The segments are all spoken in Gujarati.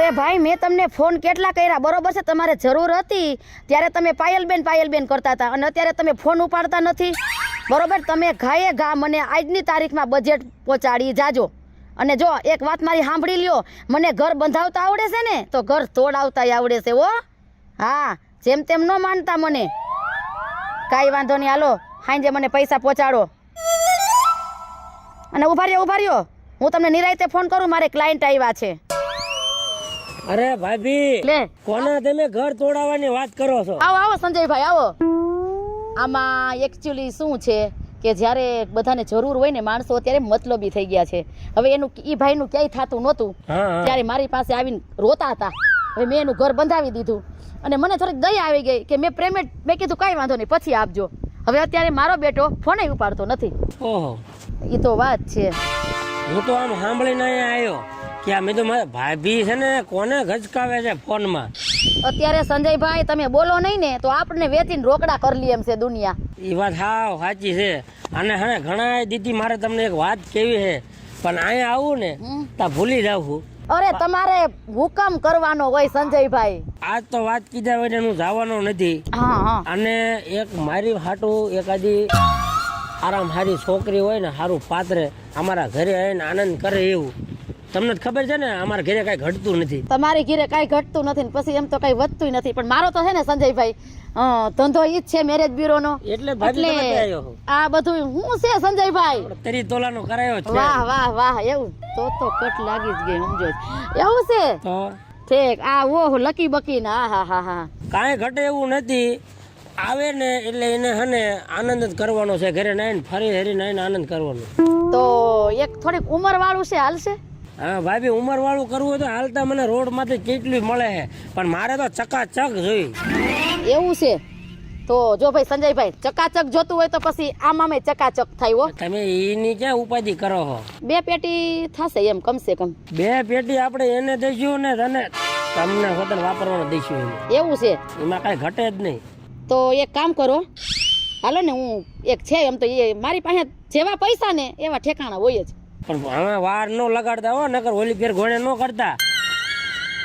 અરે ભાઈ મેં તમને ફોન કેટલા કર્યા, બરોબર છે, તમારે જરૂર હતી ત્યારે તમે પાયલબેન કરતા હતા અને અત્યારે તમે ફોન ઉપાડતા નથી, બરોબર. તમે ઘાએ ઘા મને આજની તારીખમાં બજેટ પહોંચાડી જાજો. અને જો એક વાત મારી સાંભળી લ્યો, મને ઘર બંધાવતા આવડે છે ને તો ઘર તોડાવતા આવડે છે હો. હા, જેમ તેમ ન માનતા મને. કાંઈ વાંધો નહીં, હાલો સાંજે મને પૈસા પહોંચાડો. અને ઉભા રહ્યો, હું તમને નિરાંતે ફોન કરું, મારે ક્લાયન્ટ આવ્યા છે. અરે ભાભી, લે કોના તમે ઘર તોડાવવાની વાત કરો છો? આવો સંજયભાઈ આવો. આમાં એકચ્યુઅલી શું છે કે જ્યારે બધાને જરૂર હોય ને, માણસો અત્યારે મતલબી થઈ ગયા છે. હવે એનું ઈ ભાઈનું ક્યાંય થતું નહોતું, ત્યારે મારી પાસે આવીને રોતા હતા. હવે મેં એનું ઘર બંધાવી દીધું અને મને થોડીક દયા આવી ગઈ કે મેં કીધું કાંઈ વાંધો નહીં, પછી આપજો. હવે અત્યારે મારો બેટો ફોને ઉપાડતો નથી. ઓહો, એ તો વાત છે. હું તો આમ સાંભળીને અહીંયા આવ્યો કે આ મેં તો મારા ભાભી છે ને કોને ગચકાવે છે ફોનમાં. અત્યારે સંજયભાઈ તમે બોલો નહીં ને તો આપણને વેચીને રોકડા કરી લે એમ છે દુનિયા. એ વાત હાવ સાચી છે. અને હે ઘણા દીદી મારે તમને એક વાત કેવી છે, પણ અહીંયા આવું ને ત્યાં ભૂલી જાઉં. અરે તમારે હુકમ કરવાનો હોય સંજયભાઈ. આજ તો વાત કીધા હોય હું જવાનો નથી. અને એક મારી હાટું એકાદી આરામ હારી છોકરી હોય ને, સારું પાત્રે અમારા ઘરે આવીને આનંદ કરે એવું. તમને ખબર છે ને અમારા ઘરે કઈ ઘટતું નથી. તમારી ઘરે કઈ ઘટતું નથી ને પછી એમ તો કઈ વધતું નથી. પણ મારો તો છે ને સંજયભાઈ ધંધો ઈ જ છે મેરેજ બ્યુરો નો. એટલે આ બધું હું છે સંજયભાઈ તરી તોલાનો કરાયો છે. વાહ એવું તો કટ લાગી જ ગઈ, સમજો એવું છે તો ઠીક. આ ઓહ લકી બકી ના હા કાંઈ ઘટે એવું નથી. આવે ને એટલે એને હને આનંદ જ કરવાનો છે. ઘરે નાઈને ફરી હરીને આવીને આનંદ કરવાનો. તો એક થોડીક ઉંમર વાળું છે, હાલશે? હા ભાભી, ઉંમર વાળું કરવું હોય તો હાલતા મને રોડ માંથી કેટલું મળે છે, પણ મારે તો ચકાચક જોઈ. એવું છે તો જો ભાઈ સંજયભાઈ ચકાચક જોતું હોય તો પછી આમાં ચકાચક થાય હો. તમે એની ક્યાં ઉપાધિ કરો છો? 2 પેટી થશે એમ કમસે કમ. 2 પેટી આપણે એને દઈશું ને તને તમને હોતન વાપરવાનું દઈશું. એવું છે? એમાં કઈ ઘટે જ નહીં. તો એક કામ કરો, હાલો ને, હું એક છે એમ તો એ મારી પાસે જેવા પૈસા ને એવા ઠેકાણા હોય જ. પણ હવે વાર ન લગાડતા હો, નકર ઓલી ફેર ઘોડે ન કરતા.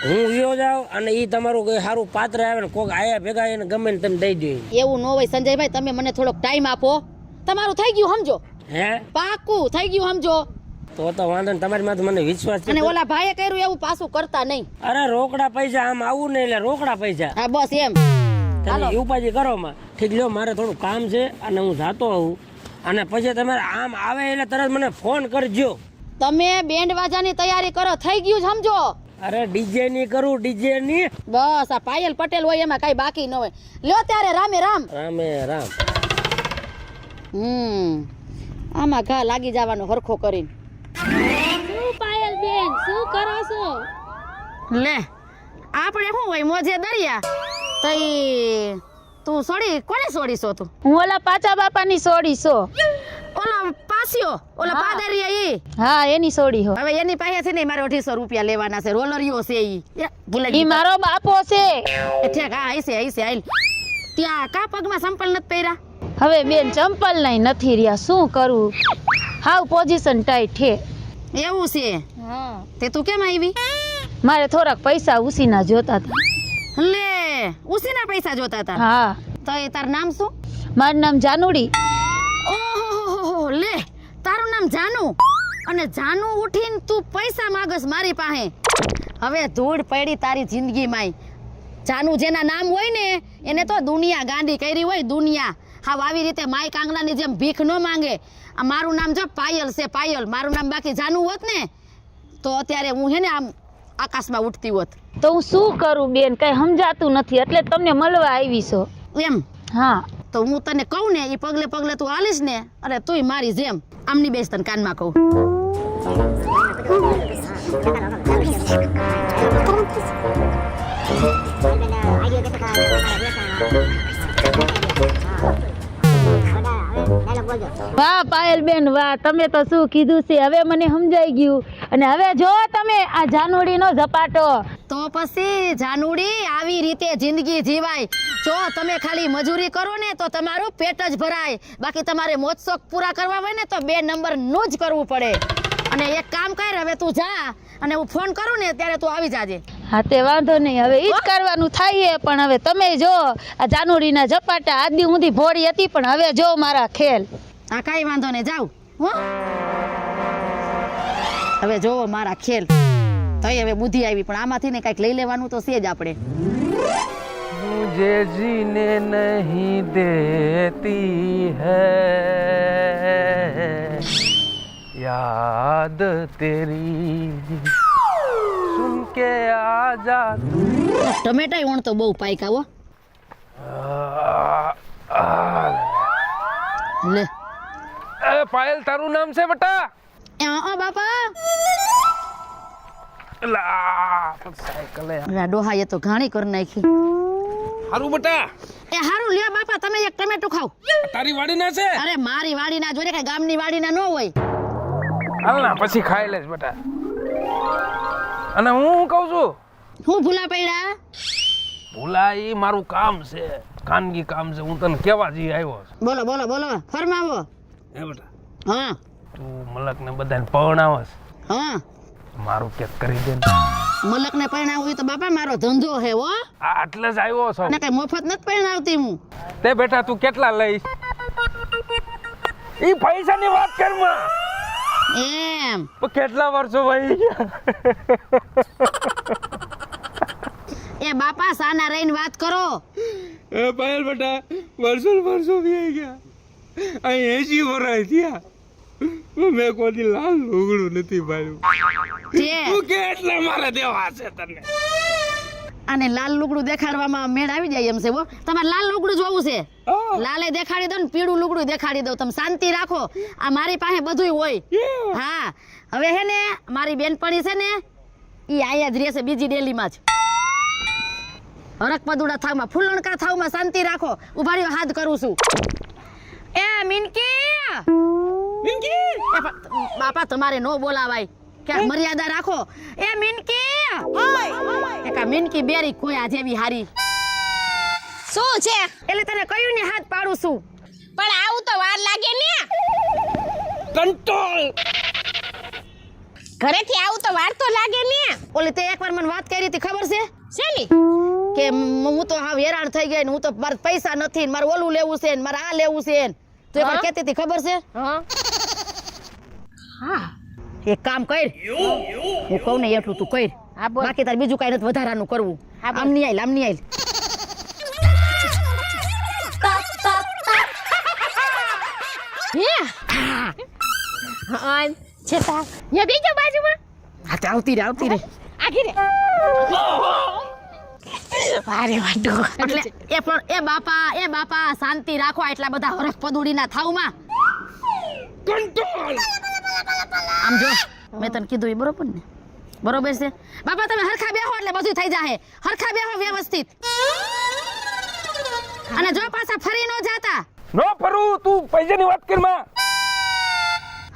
હું વિયો જાઉં અને ઈ તમારું કોઈ સારું પાત્ર આવે ને કોક આયા ભેગા એને ગમે ને તમે દઈ દો. એવું ન હોય સંજયભાઈ, તમે મને થોડોક ટાઈમ આપો. તમારું થઈ ગયું સમજો. હે પાકું થઈ ગયું સમજો. તો વાંધો ને, તમારી માં મને વિશ્વાસ છે. અને ઓલા ભાઈએ કર્યું એવું પાછું કરતા નહીં. અરે રોકડા પૈસા આમ આવું ને એટલે રોકડા પૈસા. હા બસ એમ. તમે ઉપાધિ કરો માં. ઠીક લ્યો, મારે થોડું કામ છે અને હું જાતો આવું. અને પછી તમે આમ આવે એટલે તરત મને ફોન કરજો. તમે બેન્ડ વાજાની તૈયારી કરો, થઈ ગયું સમજો. અરે ડીજે ની કરું, ડીજે ની. બસ આ પાયલ પટેલ હોય એમાં કઈ બાકી ન હોય. લ્યો ત્યારે રામે રામ. આમાં ઘા લાગી જવાનો હરખો કરીને. શું પાયલ બેન શું કરો છો? લે આપણે શું હોય મોજે દરિયા. તઈ તું સોડી કોને સોડી છો તું? હું ઓલા પાચા બાપાની સોડી છો. ઓલા પાસ્યો ઓલા પાદરિયા ઈ? હા એની સોડી હો. હવે એની પાસે છે ને મારે 250 રૂપિયા લેવાના છે. રોલરિયો છે ઈ. ભૂલાઈ ઈ મારો બાપો છે. ઠીક, હા આઈસે આઈલ. ત્યાં કા પગમાં સંપલ નથી પહેર્યા? હવે બેન ચંપલ નહીં નથી રહ્યા, શું કરું? હાવ પોઝિશન ટાઈટ છે. એવું છે? હા. તે તું કેમ આવી? મારે થોડાક પૈસા ઉસીના જોતા હતા. લે ઉસીના પૈસા જોતા હતા? હા. તો એ તાર નામ શું? મારું નામ જાનુડી. ઓહો લે, તારું નામ જાનુ? અને જાનુ ઉઠીને તું પૈસા માંગસ મારી પાસે? હવે ધૂળ પડી તારી જિંદગીમાં. જાનુ જેના નામ હોય ને એને તો દુનિયા ગાંડી કરી હોય, દુનિયા. હા આવી રીતે માય કાંગડાની જેમ ભીખ ન માંગે. આ મારું નામ જો પાયલ છે, પાયલ. મારું નામ બાકી જાનુ હોત ને તો અત્યારે હું હે ને આમ આકાશમાં ઉઠતી હોત. તો હું શું કરું બેન, કઈ સમજાતું નથી, એટલે તમને મળવા આવી છો. એમ? હા. તો હું તને કહું ને એ પગલે પગલે તું હાલીશ ને, અરે તુંય મારી જેમ આમની બેસ તને કાનમાં કહું. વાહ પાયલ બેન વાહ, તમે તો શું કીધું છે, હવે મને સમજાઈ ગયું. અને હવે જો તમે આ જાનુડીનો ઝપાટો. તો પછી જાનુડી આવી રીતે જિંદગી જીવાય. જો તમે ખાલી મજૂરી કરો ને તો તમારું પેટ જ ભરાય. બાકી તમારે મોજ શોખ પૂરા કરવા હોય ને તો 2 નંબરનું જ કરવું પડે. અને એક કામ કર, હવે તું જા અને હું ફોન કરું ને ત્યારે તું આવી જાજે. હા તે વાંધો નહીં, હવે ઈ જ કરવાનું થાય. પણ હવે તમે જો આ જાનુડીના ઝપાટા આજ દી ઊંધી ભોળી હતી, પણ હવે જો મારા ખેલ. હા કાંઈ વાંધો નહીં, જાઉં હો. હવે જોવો મારા ખેલ થઈ, હવે બુદ્ધિ આવી, પણ આમાંથી ને કાંઈક લઈ લેવાનું તો છે જ આપણે. मुझे जीने नहीं देती है याद तेरी सुन के आजा ટમેટા વણ તો બહુ પાયકા હો. લે પાયલ તારું નામ છે બેટા? બાપા સાયકલ ડોહા એ તો ઘાણી કરી નાખી. હારું બેટા. એ હારું લ્યો બાપા, તમે એક ટમેટું ખાવ. તારી વાડી ના છે? અરે મારી વાડી ના જોડે, કઈ ગામની વાડી ના ન હોય. હાલ ના પછી ખાઈ લેશ બેટા. અને હું કહું છું, હું ભૂલા પડ્યા. ભૂલા ઈ મારું કામ છે, ખાનગી કામ છે, હું તને કેવા જી આવ્યો છું. બોલો બોલો બોલો, ફરમાવો. હે બેટા, હા તું મલક ને બધાને પરણાવસ, હા. મારું કેક કરી દે ને. મલક ને પરણાવું તો બાપા મારો ધંધો હે હો. આટલે જ આવ્યો છો. ને કઈ મફત નથી પરણાવતી હું. તે બેટા તું કેટલા લઈશ? ઈ પૈસાની વાત કર માં. એમ પણ કેટલા વર્ષો વહી ગયા? એ બાપા સાના રહીને વાત કરો. એ પાયલ બેટા, વર્ષો વહી ગયા. અહીં 80 વર્ષ થયા, મેં કોઈ લાલ લુગડું નથી પાડ્યું. તું કેટલા મારે દેવા છે તને? અને લાલ લુગડું દેખાડવામાં મેળ આવી જાય એમ છે હો. તમારે લાલ લુગડું જોવું છે? લાલે દેખાડી દો ને પીળું લુગડું દેખાડી દો. તમે શાંતિ રાખો, આ મારી પાસે બધુંય હોય. હા હવે હે ને મારી બેનપણી છે ને, ઈ આયા જ રહેશે બીજી ડેલીમાં જ. હરક પદુડા થાવમાં, ફૂલણકા થાવમાં શાંતિ રાખો. ઉભા રહ્યો, હાથ કરું છું. એ મિનકી, બાપા તમારે નો બોલાવાય, ક્યાંક મર્યાદા રાખો. એ મિનકી, એકા મિનકી બેરી કોયા જેવી હારી. શું છે? એટલે તને કયું ને હાથ પાડું છું. પણ આવું તો વાર લાગે ને. કંટ્રોલ. ઘરેથી આવું તો વાર તો લાગે ને. ઓલી તે એકવાર મને વાત કરી હતી, ખબર છે? શેની? કે હું તો હાવ હેરાન થઈ ગઈ ને હું તો મારે પૈસા નથી ને મારે ઓલું લેવું છે ને મારે આ લેવું છે ને. તો એકવાર કહેતી હતી, ખબર છે? હા. એક કામ કર, હું કહું ને એટલું તું કર. હા બોલ. બાકી તારે બીજું કઈ નથી વધારાનું કરવું. હા બોલ. આમ નહીં આલ, આમ નહીં આલ. હા. છેતા. યા બીજો બાજુમાં. હા તો આવતી રે, આવતી રે. આખી રે. વારે વાડો. એટલે એ પણ એ બાપા શાંતિ રાખો. એટલા બધા હરખ પદુડીના થાવમાં કંટ્રોલ. આમ જો મેં તને કીધું એ બરોબર ને? બરોબર છે બાપા. તમે હરખા બેહો એટલે બધું થઈ જાહે. હરખા બેહો વ્યવસ્થિત. અને જો પાછા ફરી ન જાતા. નો ફરું, તું પૈસાની વાત કર માં.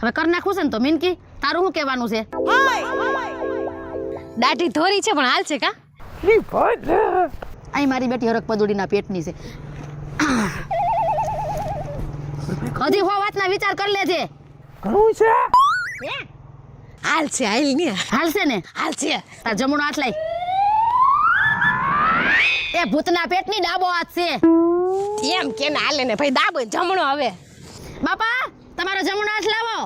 હવે કર નાખું છે ને તો મિનકી તારું શું કહેવાનું છે? દાઢી ધોરી છે પણ હાલ છે કા? ઈ ભાઈ અહીં મારી બેટી હરખ પદુડીના પેટની છે. હજી હો વાતના વિચાર કરી લેજે. ઘણું છે. હાલ છે, હાલ ને. હાલશે ને? હાલ છે. તાર જમણો હાથ લાય. એ ભૂતના પેટની ડાબો હાથ છે. એમ કે ને હાલે ને ભાઈ, દાબો જમણો. હવે બાપા તમારો જમણો હાથ લાવો.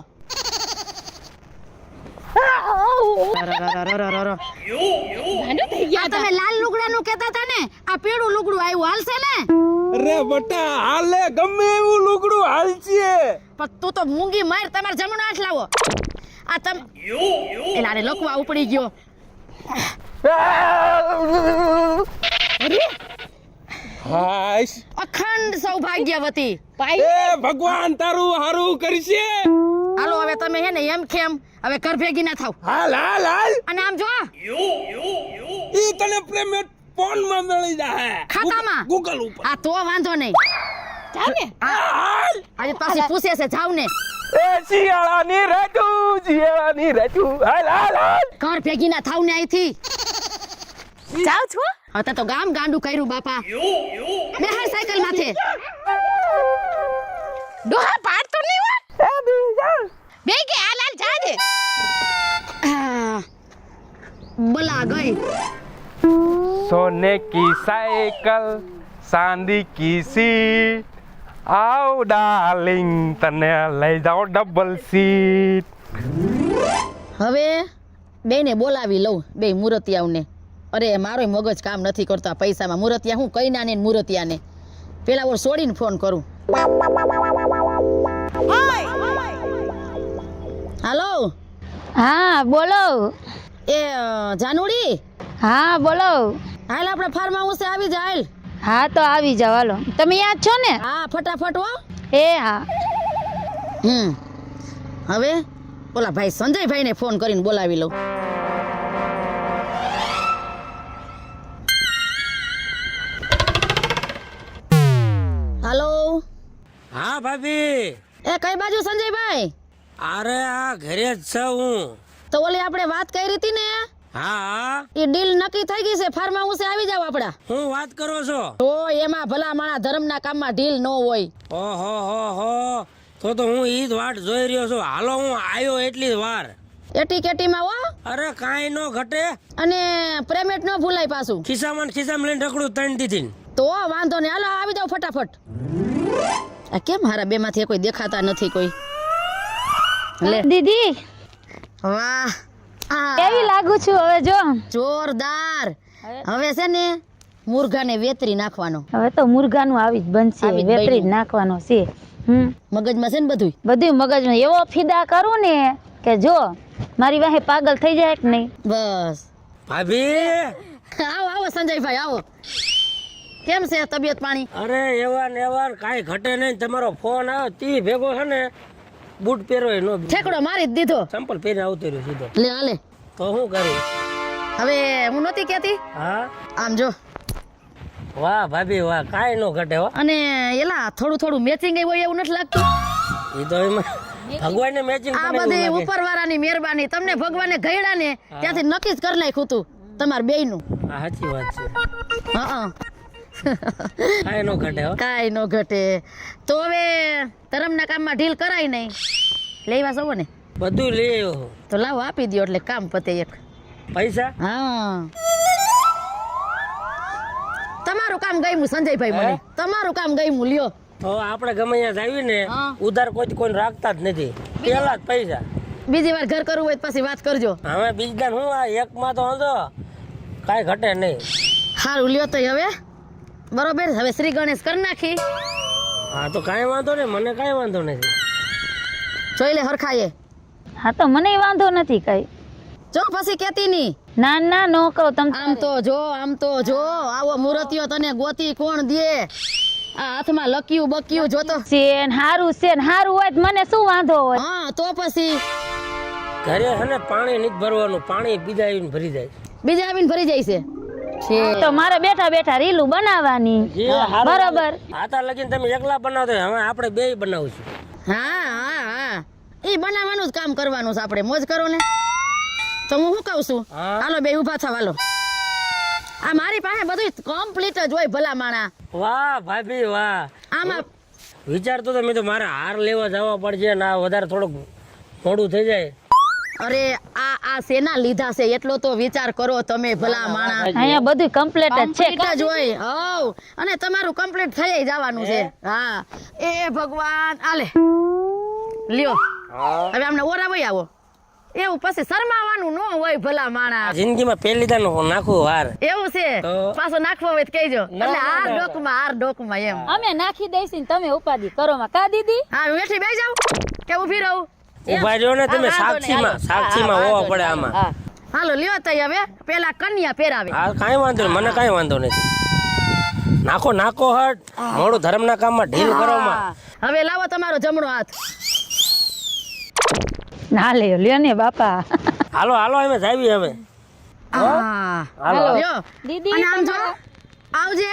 ગાંડો થઈ આ ગયા તમે લાલ લુગડાનું કહેતા હતા ને, આ પીળું લુગડું આવ્યું, હાલશે ને? અરે બટા, હાલે ગમે એવું લુગડું હાલશે. પણ તું તો મૂંગી માર, તમારો જમણો હાથ લાવો. આ તમ એલા રે લકવા ઉપડી ગયો. હાશ. અખંડ સૌભાગ્યવતી. એ ભગવાન તારું હારું કરશે. હાલો હવે તમે હે ને એમ કેમ હવે ઘર ભેગી ના થાવ. હાલ હાલ હાલ. અને આમ જો ઈ તને પ્રેમેટ ફોન માં મળી જાય, ખાતામાં? ગૂગલ ઉપર. આ તો વાંધો નહીં. જાવ ને. હાલ. આજે પાછી પૂછે છે, જાવ ને. એ શિયાળાની રાતું. હાલ હાલ હાલ. ઘર ભેગી ના થાવ ને અહીંથી. જાવ છો? હવે તો ગામ ગાંડું કર્યું બાપા. બેહાર સાયકલ માથે. ડોહા પાડતો નહીં હો. બે કે હાલ હાલ જા દે. બલા ગઈ. सोने की साइकिल चांदी की सीट आओ डार्लिंग तने લઈ જાઓ ડબલ સીટ. હવે બેને બોલાવી લઉં બે મૂર્તિયાઓને. અરે મારો મગજ કામ નથી કરતો આ પૈસામાં. મૂર્તિયા હું કઈ નાને મૂર્તિયાને પેલા ઓર છોડીને ફોન કરું. હાલો હા બોલો. એ જાનુડી, હા બોલો. હાલ આપણે ફાર્મ હાઉસે આવી જા હાલ. હા તો આવી જાવ હાલો. તમે યાદ છો ને? હા ફટાફટ હો. એ હા. હવે ઓલા ભાઈ સંજયભાઈને ફોન કરીને બોલાવી લઉં. હાલો હા ભાભી. એ કઈ બાજુ સંજયભાઈ? અરે આ ઘરે જ છું હું. તો ઓલી આપણે વાત કરી હતી ને હા એ ડીલ નક્કી થઈ ગઈ છે. ફાર્મ હાઉસે આવી જાવ આપડા. હું વાત કરો છો? તો એમાં ભલા માણા ધર્મના કામમાં ઢીલ ન હોય. ઓહો હો હો, તો હું ઈ જ વાટ જોઈ રહ્યો છું. હાલો હું આવ્યો એટલી જ વાર. એટી કેટીમાં હો. અરે કાંઈ નો ઘટે. અને પેમેન્ટ ન ભૂલાય પાછું. ખિસ્સામાં ને ખિસ્સામાં લઈને ઢકડું ત્રણ દીધી. તો વાંધો ને હાલો આવી જાવ ફટાફટ. આ કેમ મારા બે માંથી કોઈ દેખાતા નથી કોઈ? લે દીદી વાહ કેવી લાગુ છું હવે જો? જોરદાર. હવે છે ને મુર્ગાને વેતરી નાખવાનો. હવે તો મુર્ગાનું આવી જ બનશે. આવી જ વેતરી જ બન્યું. નાખવાનો છે. મગજમાં છે ને બધું. બધું મગજમાં એવો ફિદા કરું ને કે જો મારી વાહે પાગલ થઈ જાય કે નહીં. બસ ભાભી આવો આવો સંજયભાઈ આવો. કેમ છે તબિયત પાણી? અરે એવા ને એવા ને કાંઈ ઘટે નહીં. તમારો ફોન આવ્યો તી ભેગો છે ને બૂટ પહેરો નો ઠેકડો મારી જ દીધો. ચંપલ પહેરીને આવતો રહ્યો સીધો. લે હાલે. તો શું કરું? હવે હું નહોતી કહેતી હા આમ જો. વાહ ભાભી વાહ, કાંઈ નો ઘટે હો. અને એલા થોડું થોડું મેચિંગ હોય એવું નથી લાગતું? એ તો એમાં ભગવાનને મેચિંગ આ બધી ઉપરવાળાની મહેરબાની. તમને ભગવાને ગયડા ને ત્યાંથી નક્કી જ કરી નાખ્યું તું તમાર બેયનું. સાચી વાત છે. હા કાંઈ નો ઘટે હો. કાંઈ ન ઘટે. તો હવે ધર્મના કામમાં ઢીલ કરાય નહીં. લેવા સવો ને બધું લઈ આવ્યો. તો લાવો આપી દો એટલે કામ પતે એક. પૈસા હા તમારું કામ ગયું સંજયભાઈ. મને તમારું કામ ગયું. લ્યો તો આપણે ગમે ત્યાં જાવી ને હા. ઉધાર કોઈ રાખતા જ નથી. પેલા જ પૈસા. બીજી વાર ઘર કરવું હોય તો પછી વાત કરજો. હવે બીજદાન હું આ એકમાં તો હંધો કાંઈ ઘટે નહીં. સારું લ્યો તો હવે બરોબર. હવે શ્રી ગણેશ કરી નાખી. હા તો કાંઈ વાંધો નહીં, મને કાંઈ વાંધો નથી. જોઈ લે હરખાએ. હા તો મને વાંધો નથી કઈ. જો પછી કેતી ની. ના ના નો કહો તમ. આમ તો જો આમ તો જો આવો મૂર્તિઓ તને ગોતી કોણ દે? આ હાથમાં લક્યું બક્યું જોતો. સેન હારું હોય તો મને શું વાંધો હોય? હા તો પછી ઘરે છે ને પાણી નથી ભરવાનું. પાણી બીજા આવીને ભરી જાય. બીજા આવીને ભરી જાય છે. તો મારે બેઠા બેઠા રીલું બનાવવાની. જે હારું બરોબર. આતા લગીને તમે એકલા બનાવતો હોય, હવે આપણે બેય બનાવશું. હા હા હા એ બનાવવાનું જ કામ કરવાનું છે આપણે. મોજ કરો ને. તો હું શું કહું છું? હા. હાલો બે ઊભા થાવ હાલો. આ મારી પાસે બધું કમ્પ્લીટ જ હોય ભલા માણા. વાહ ભાભી વાહ. આમાં વિચારતો તો મેં તો મારે હાર લેવા જવા પડશે ને આ વધારે થોડુંક મોડું થઈ જાય. અરે આ શેના લીધા છે એટલો તો વિચાર કરો તમે ભલા માણા. અહીંયા બધું કમ્પ્લીટ જ છે. કમ્પ્લીટ જ હોય. હવ અને તમારું કમ્પ્લીટ થઈ જવાનું છે. હા એ ભગવાન આલે લ્યો. હવે આમને ઓરાવઈ આવો. એવું પછી શરમાવાનું ન હોય ભલા માણા. જિંદગીમાં પહેલી દાન નાખું હાર. એવું છે તો? પાછો નાખવો હોય તો કહેજો. ના, એટલે હાર ના. ડોકમાં એમ. અમે નાખી દઈશું ને તમે ઉપાધિ કરો માં કા દીદી. હા બેઠી બેસી જાવ કે ઊભી રહું? ઉભા રહ્યો ને તમે. હા, વાંધો નહીં, હાલો. સાક્ષીમાં હા, હોવા વાંધો પડે નહીં, આમાં. હા. હાલો લ્યો તઈ હવે પેલા કન્યા પહેરાવે. હા કાંઈ વાંધો નહીં, મને કાંઈ વાંધો નથી. નાખો હટ. મોડું ધર્મના કામમાં ઢીલ કરવામાં. હા. હવે લાવો તમારો જમણો હાથ. ના લ્યો ને બાપા. હાલો અમે જાવી હવે. હા હાલો. લ્યો. દીદી, અને આમ જો આવજે.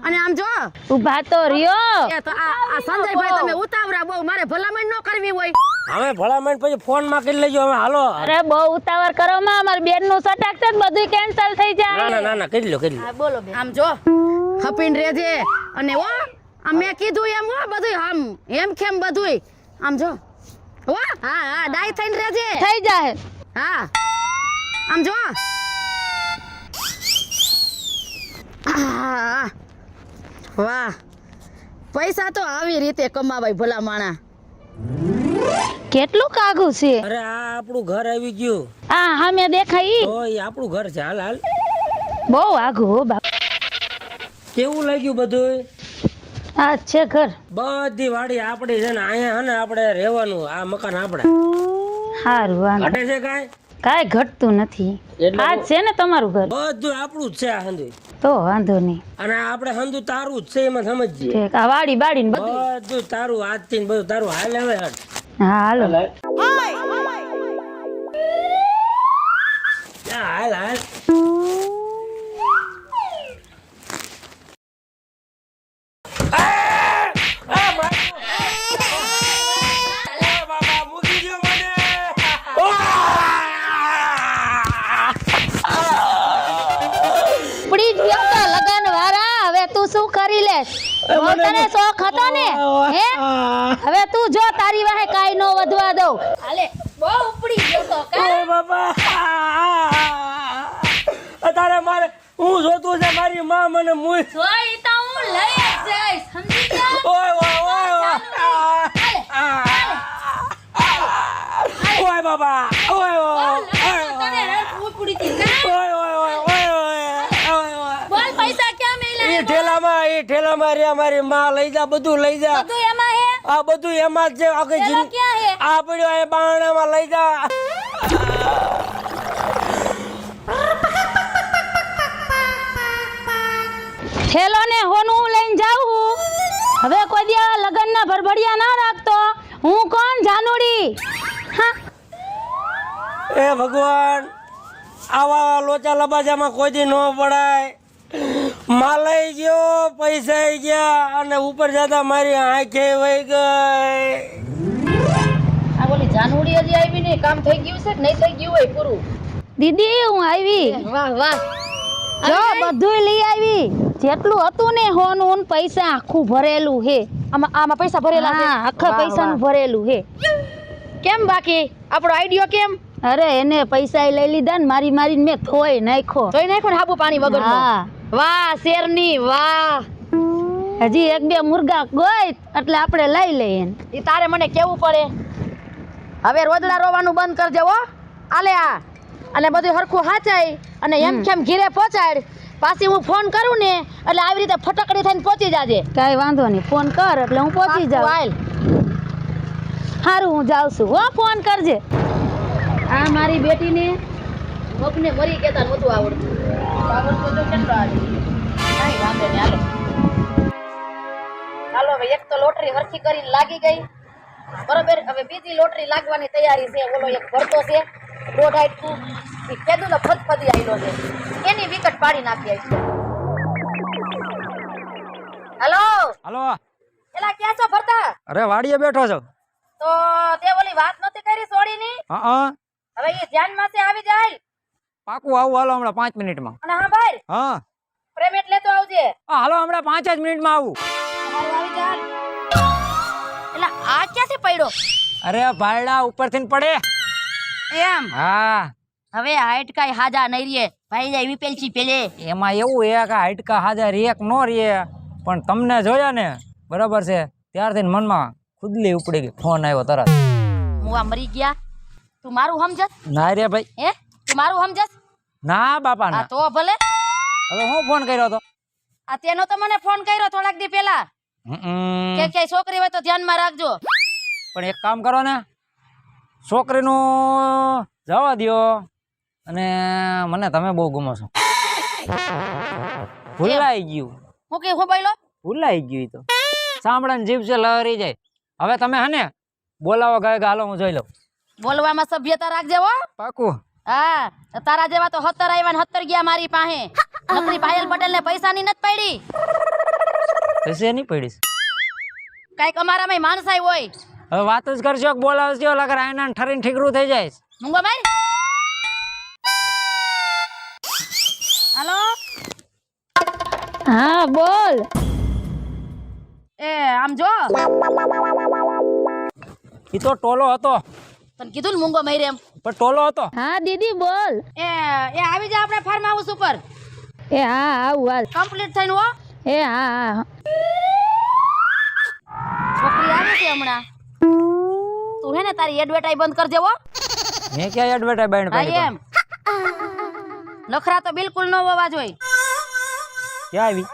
અને આમ જો ઉભા તો રહ્યો. એ તો આ સંજયભાઈ તમે ઉતાવળા બહુ. મારે ભલામણ ન કરવી હોય. હવે ભલામણ પછી ફોન માં કરી લેજો. હવે હાલો. અરે બહુ ઉતાવળ કરો માં. અમારી બેન નું સટાક છે બધું કેન્સલ થઈ જાય. ના કરી લો. બોલો આમ જો ખપીને રહેજે. અને ઓ આમ મેં કીધું એમ હો બધું આમ એમ કેમ બધું આમ જો હો. હા ડાય થઈને રહેજે. થઈ જાય. હા આમ જો આહ, વાહ, પૈસા તો આવી રીતે કમાવાય ભલા માણા. કેટલું કાગું છે અરે આ આપણું ઘર આવી ગયું. આ સામે દેખાય ઈ? તો એ આપણું ઘર છે. હાલ હાલ. બહુ આઘું હો બાપ. કેવું લાગ્યું બધું? આ છે ઘર. બધી વાડી આપણી છે ને અહીંયા હે ને આપણે રહેવાનું. આ મકાન આપણે. સારું વાંધો ઘટે છે કાંઈ? કાંઈ ઘટતું નથી. એટલે આ જ છે ને તમારું ઘર? બધું આપણું જ છે આ હંધુ. તો વાંધો નહીં. અને આપણે હંધુ તારું જ છે એમાં સમજીએ. ઠીક. આ વાડી બાડી ને બધું. બધું તારું આજથી ને બધું તારું. હાલ હવે હાલ. હા હાલો. હાલ હાલ. ઉપડી જ ગયો તો લગન વાળા. હવે તું શું કરી લે? તને શોખ હતો ને હે? હવે તું જો તારી વાહે કાઈ નો વધવા દઉં. હાલે બહુ ઉપડી ગયો તો ઓય બાબા. તારે મારે હું જોતું છે મારી માં મને મુય. જોઈ તો હું લઈ જ જઈશ. સમજી ગયા? ઓય ઓય ઓય ઓય બાબા. ઓય ઓય તને ઉપડી થી કા? ઓય ઓય ઓય ઓય. બોલ પૈસા ક્યાં મેલ્યા? એ ઠેલામાં રે મારી માં લઈ જા. બધું લઈ જા. બધું એમાં હે? આ બધું એમાં જ છે. આખી પેલો જિંદગી ક્યાં હે? આ પડ્યો એ બારણામાં લઈ જા. થેલો ને હોનું લઈને જાઉં હું. હવે કોઈ દી લગન ના ભરભડિયા ના રાખતો. હું કોણ જાનુડી? હા. એ ભગવાન, આવા લોચા લબાજામાં કોઈ દી ન પડાય. માલઈ ગયો, પૈસા ગયા અને ઉપર જતા મારી આંખે વહી ગઈ. આ બોલી જાનુડી હજી આવી નહીં. કામ થઈ ગયું છે કે નહીં થઈ ગયું હોય પૂરું? દીદી હું આવી. વાહ વાહ. જો બધું લઈ આવી. જેટલું હતું ને હોનું ને પૈસા આખું ભરેલું હે. આમાં પૈસા ભરેલા છે? હા, આખા વાહ, પૈસાનું વાહ. ભરેલું હે. કેમ બાકી આપણો આઈડિયો કેમ? અરે એને પૈસા લઈ લીધા ને મારી મારીને મેં થોય નાખ્યો. જોઈ નાખો ને હાબુ પાણી વગર. હા. વાહ શેરની વાહ. હજી એક બે મુર્ગા ગોઈ એટલે આપણે લઈ લઈએ. ઈ તારે મને કેવું પડે. હવે રોદડા રોવાનું બંધ કરજે હો. આલે આ અને બધું હરખું હાચાય અને એમ કેમ ઘીરે પહોંચાડ. પાછી હું ફોન કરું ને એટલે આવી રીતે ફટકડી થઈને પહોંચી જાજે. કાંઈ વાંધો નહીં. ફોન કર એટલે હું પહોંચી પાક્કું જાઉં. હાલ. સારું હું જાઉં છું. હો ફોન કરજે. આ મારી બેટીને મગને મરી કેતા નહોતું આવડતું. આવડતું તો કેટલો આવે. કાંઈ વાંધો નહીં હાલો. હાલો હવે એક તો લોટરી વરખી કરીને લાગી ગઈ. બરોબર હવે બીજી લોટરી લાગવાની તૈયારી છે. ઓલો એક ભરતો છે 1.5 હાઈટનું. ઈ કેદુનો ફદફદી આયલો છે. એની વિકેટ પાડી નાખી છે. હાલો હાલો. એલા ક્યાં છો ભરતા? અરે વાડીએ બેઠો છો. તો તે ઓલી વાત નહોતી કરી સોડીની? હા હવે એ ધ્યાનમાં છે આવી જાય. પાકું આવું. હાલો હમણાં 5 મિનિટમાં. અને હા ભાઈ હા પેમેન્ટ લેતો આવજે. હાલો હમણાં 5 જ મિનિટમાં આવું. તમારું આવી જાય. એલા આ ક્યાંથી પડ્યો? અરે ભાયડા ઉપરથી પડે. એમ હા હવે હાઈટ કાઈ હાજા નહીં રે ભાઈ જાય વિપેલ છી પેલે. એમાં એવું હે કે હાડકા હાજર એક નો રે પણ તમને જોયા ને બરાબર છે ત્યારથી મનમાં ખુદલી ઉપડી ગઈ. ફોન આવ્યો તરત. હું આ મરી ગયા. તું મારું સમજસ? ના રે ભાઈ. હે તું મારું સમજસ? ના બાપા આ ના. તો ભલે. હવે હું ફોન કર્યો તો. આ તેનો તો મને ફોન કર્યો થોડાક દી પહેલા કે ક્યાંય છોકરી હોય તો ધ્યાનમાં રાખજો. પણ એક કામ કરો ને, છોકરીનું જવા દ્યો અને મને તમે બહુ ગમો છો. ભૂલાઈ ગયું. હું કે હું બોલ્યો? ભૂલાઈ ગયું. ઈ તો સાંભળાને જીભ છે લહરી જાય. હવે તમે હને બોલાવો ગાય હાલો હું જોઈ લઉં. બોલવામાં સભ્યતા રાખજે હો. પાકું. હા તારા જેવા તો 70 આવ્યા ને 70 ગયા મારી પાસે. નકરી પાયલ પટેલ ને પૈસાની નથી પડી. પૈસે નહીં પડીશ. કઈક અમારામાં માણસાઈ હોય. હવે વાત જ કરશો કે બોલાવશો લગર આયના ઠરીને ઠીકરું થઈ જાય. મુંગો માર. હાલો હા બોલ. એ આમ જો ઈ તો ટોલો હતો. તને કીધું ને મુંગો માર એમ. પણ ટોલો હતો. હા દીદી બોલ. એ આવી જા આપણે ફાર્મ હાઉસ ઉપર. એ હા આવું હાલ. કમ્પ્લીટ થઈને હો. એ હા હા. છોકરી આવે છે હમણાં. તું હે ને તારી એડવર્ટાઈઝ બંધ કરજે હો. મેં ક્યાં એડવર્ટાઈઝ બાઈન હા પાડી એમ. નખરા તો બિલકુલ ન હોવા જોઈએ. ક્યાં આવી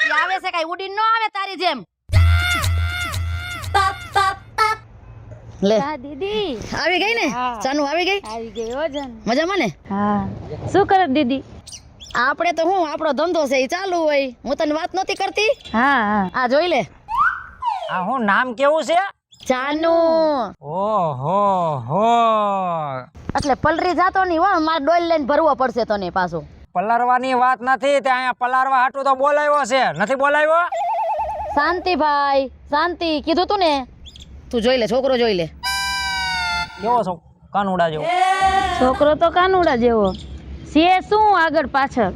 ઈ આવે છે કઈ ઉડીને ન આવે તારી જેમ. લે હા દીદી આવી ગઈ ને હા. ચાનુ આવી ગઈ. આવી ગઈ હો જાન. મજામાં ને? હા શું કરે દીદી? આપણે તો હું આપણો ધંધો છે એ ચાલુ હોય. હું તને વાત નહોતી કરતી. હા હા. આ જોઈ લે આ હું નામ કેવું છે ચાનુ. ઓહો હો એટલે પલરી જાતો નહીં હો. મારે ડોલ લઈને ભરવો પડશે તને પાછો. પલારવાની વાત નથી તે અહીંયા પલારવા હાટું તો બોલાવ્યો છે નથી બોલાવ્યો શાંતિ ભાઈ શાંતિ કીધું તું ને. તું જોઈ લે છોકરો જોઈ લે. કેવો છો કાનુડા જેવો છોકરો તો કાનુડા જેવો છે. શું આગળ પાછળ?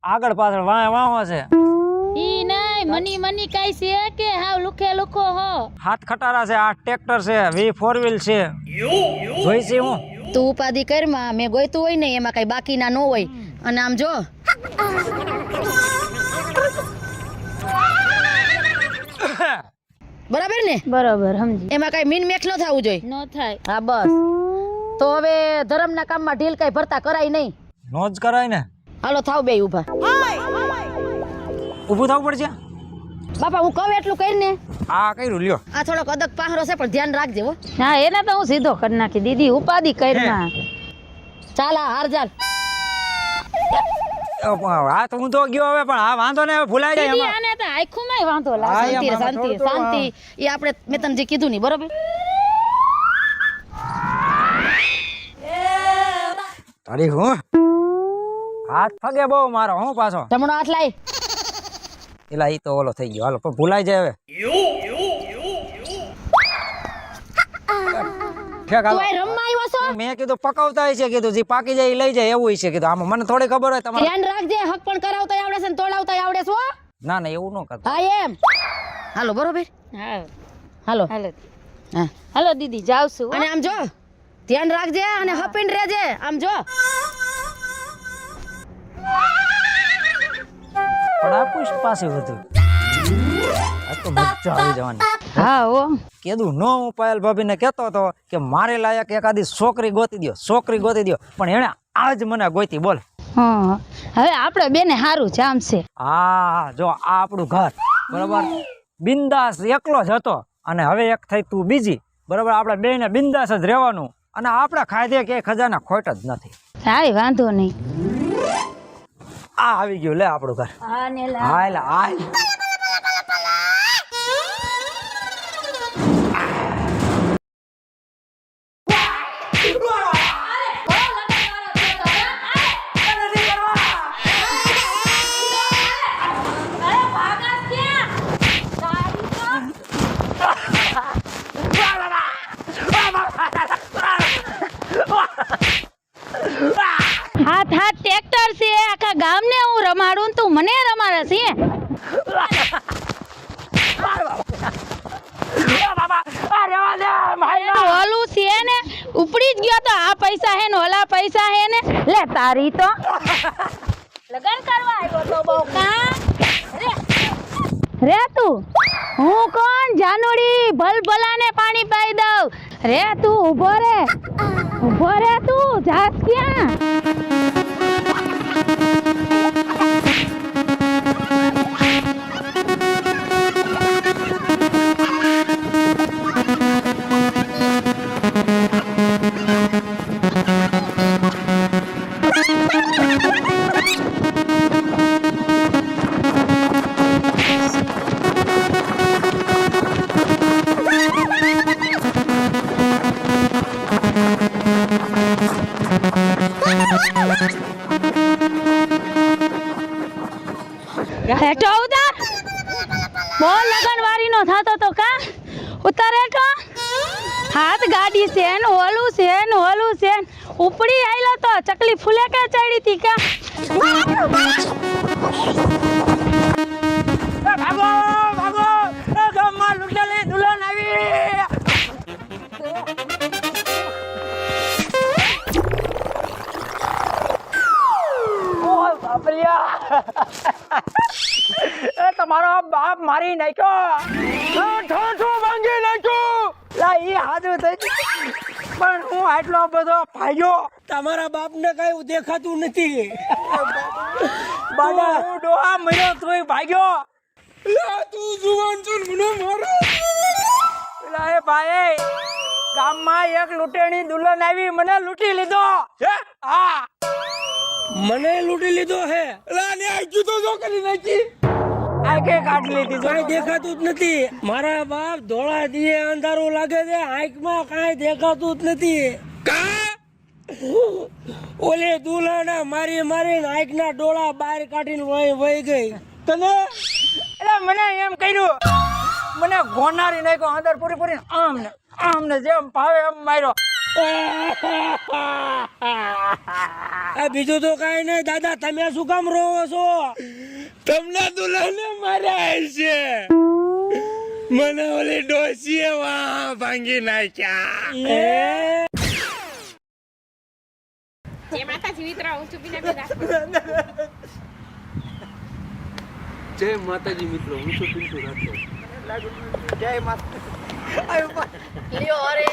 આગળ પાછળ વાહો છે ઈ નહીં મની કઈ છે કે હાવ લુખે લુખો હો? હાથ ખટારા છે આ ટ્રેક્ટર છે V4 વ્હીલ છે જોઈ છે હું તું ઉપાધિ કરમાં મેં ગોઈતું હોય ને એમાં કઈ બાકી ના ન હોય. અને આમ જો બરાબર ને બરોબર સમજી. એમાં કઈ મીન મેખ ન થવું જોઈએ. નો થાય. હા બસ. તો હવે ધર્મના કામમાં ઢીલ કઈ ભરતા કરાય નહીં. નો જ કરાય ને હાલો થાવ બે ઊભા. ઊભું થવું પડશે બાપા હું કહું એટલું કરીને. આ કર્યું લ્યો આ થોડોક અદક પાહરો છે પણ ધ્યાન રાખજે હો. હા એને તો હું સીધો કરી નાખી દીદી ઉપાધિ કરમાં. ચાલ આ હાર ચાલ. હા તો હું તો ગયો હવે પણ હા વાંધો ને ભૂલાઈ જાય દીદી એમાં આને તો આખુંમાંય વાંધો લાગે. હા, શાંતિ એમાં શાંતિ થોડું શાંતિ. એ આપણે મેં તને જે કીધું નહીં બરોબર. તારી હું હાથ ફગે બહુ મારો હું પાછો જમણો હાથ લાય. એલા ઈ તો ઓલો થઈ ગયો હાલો પણ ભૂલાઈ જાય હવે ઠેક તું હાલો આ રમવા આવ્યો છો? મેં કીધું પકાવતા હશે કીધું જે પાકી જાય ઈ લઈ જાય એવું છે કીધું આમાં મને થોડી ખબર હોય તમારે ધ્યાન રાખજે. હક પણ કરાવતા આવડે છે ને તોડાવતા આવડે છે હો. ના ના એવું ન કરતા હા એમ. હાલો બરોબર. હા હાલો હાલો હા. હાલો દીદી જાવ છું હો. અને આમ જો ધ્યાન રાખજે અને હપીને રહેજે. આમ જો પણ આ પુષ્પ પાસે હતું આ તો મજા આવી જવાની હા હો કીધું નો હું પાયલ ભાભીને કહેતો હતો કે મારે લાયક એકાદી છોકરી ગોતી દ્યો પણ એણે આજ મને ગોતી બોલ હા હવે આપણે બેને સારું જામશે. હા જો આ આપણું ઘર બરાબર બિંદાસ એકલો જ હતો અને હવે એક થઈ તું બીજી બરાબર આપણે બેને બિંદાસ જ રહેવાનું અને આપણે ખાધે કે ખજાના ખોટ જ નથી. કાંઈ વાંધો નહીં. આ આવી ગયું લે આપણું ઘર હા ને લા. હાલ હાલ હાથ હાથ ટ્રેક્ટર છે આખા ગામને હું રમાડું ને તું મને રમાડે છે. ઓલું છે ને ઉપડી જ ગયો તો આ પૈસા હે ને ઓલા પૈસા હે ને લે તારી તો લગન કરવા આવ્યો તો બહુ કા રે તું હું કોણ જાનુડી ભલભલાને પાણી પાઈ દઉં રે તું ઊભો રે તું જાસ ક્યાં હેઠો ઉતાર બહુ લગનવારી નો થતો તો કા ઉતાર હેઠો હાથ ગાડી છે ને ઓલું છે ને ઓલું છે ઉપડી આયલો તો ચકલી ફૂલે કે ચડી હતી કા ભાગો ભાગો ગામમાં લૂંટેલી દુલ્હન આવી બાપ મારી નાખ્યો ઠાઠું ભાંગી નાખ્યું. લા ઈ હાજુ થઈ પણ હું આટલો બધો ભાગ્યો તમારા બાપને કઈ દેખાતું નથી. બાબા હું ડોહા મર્યો તોય ભાગ્યો લા તું જુવાન છો ને મને મારો. પેલા એ ભાઈ ગામમાં એક લૂંટેણી દુલ્હન આવી મને લૂંટી લીધો હે? હા મને લૂંટી લીધો હે. લા ને આખી તો જો કરી નાખી. આ કે કાઢી લીધી કઈ દેખાતું જ નથી. મારા બાપ ધોળા દીએ અંધારું લાગે છે, આંખમાં કાંઈ દેખાતું જ નથી. કા ઓલે દુલ્હને મારી મારીને આંખના ડોળા બહાર કાઢીને વહી ગઈ. તને એટલે મને એમ કર્યું મને ગોનારી નાખ્યો અંદર પૂરી પૂરી આમ ને જેમ ભાવે એમ માર્યો આ બીજું તો કાંઈ નહીં. દાદા તમે શું કામ રોવો છો? તમને દુલ્હને માર્યા છે. મને ઓલી ડોસીએ વાહ ભાંગી નાખ્યા. જય માતાજી મિત્રો, હું છું બીનાબેન રાઠોડ. જય માતાજી મિત્રો, હું છું પિન્ટુ રાઠોડ. જય માતા લ્યો અરે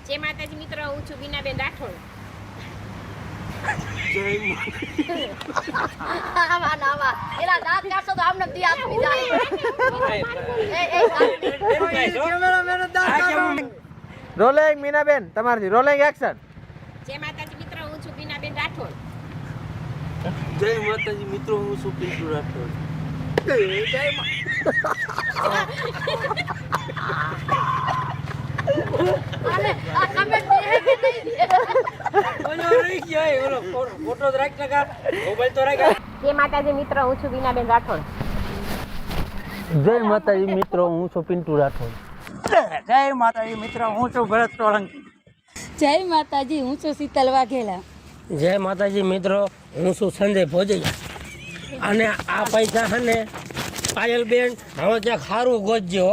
જય માતાજી મિત્રો, હું છું બીનાબેન રાઠોડ. આવા નાવા એલા દાંત કાઢશો તો આમને દી આપી જાય. રોલિંગ મીનાબેન તમારથી રોલિંગ એક્શન. જય માતાજી મિત્રો, હું છું બીનાબેન રાઠોડ. જય માતાજી મિત્રો, હું છું પિન્ટુ રાઠોડ. અરે આ કમેન્ટ દે કે નહીં દે? ઓલો રહી ગયો. ઓલો ફોટો જ રાખ ટકા, મોબાઈલ તો રાખ. જય માતાજી મિત્રો, હું છું બીનાબેન રાઠોડ. જય માતાજી મિત્રો, હું છું પિન્ટુ રાઠોડ. જય માતાજી મિત્ર હું છું ભરત સોલંકી. જય માતાજી, હું છું શીતલ વાઘેલા. જય માતાજી મિત્રો, હું છું સંજય ભોજૈયા. અને આ પૈસા છે ને પાયલબેન હવે ક્યાંક સારું ગોતજો.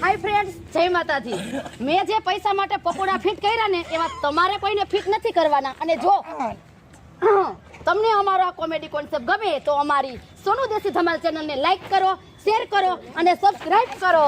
હાય ફ્રેન્ડ્સ, જય માતાજી. મેં જે પૈસા માટે પકોડા ફિટ કર્યા ને એવા તમારે કોઈને ફિટ નથી કરવાના. અને જો તમને અમારો આ કોમેડી કોન્સેપ્ટ ગમે તો અમારી સોનુ દેશી ધમાલ ચેનલને લાઈક કરો, શેર કરો અને સબસ્ક્રાઇબ કરો.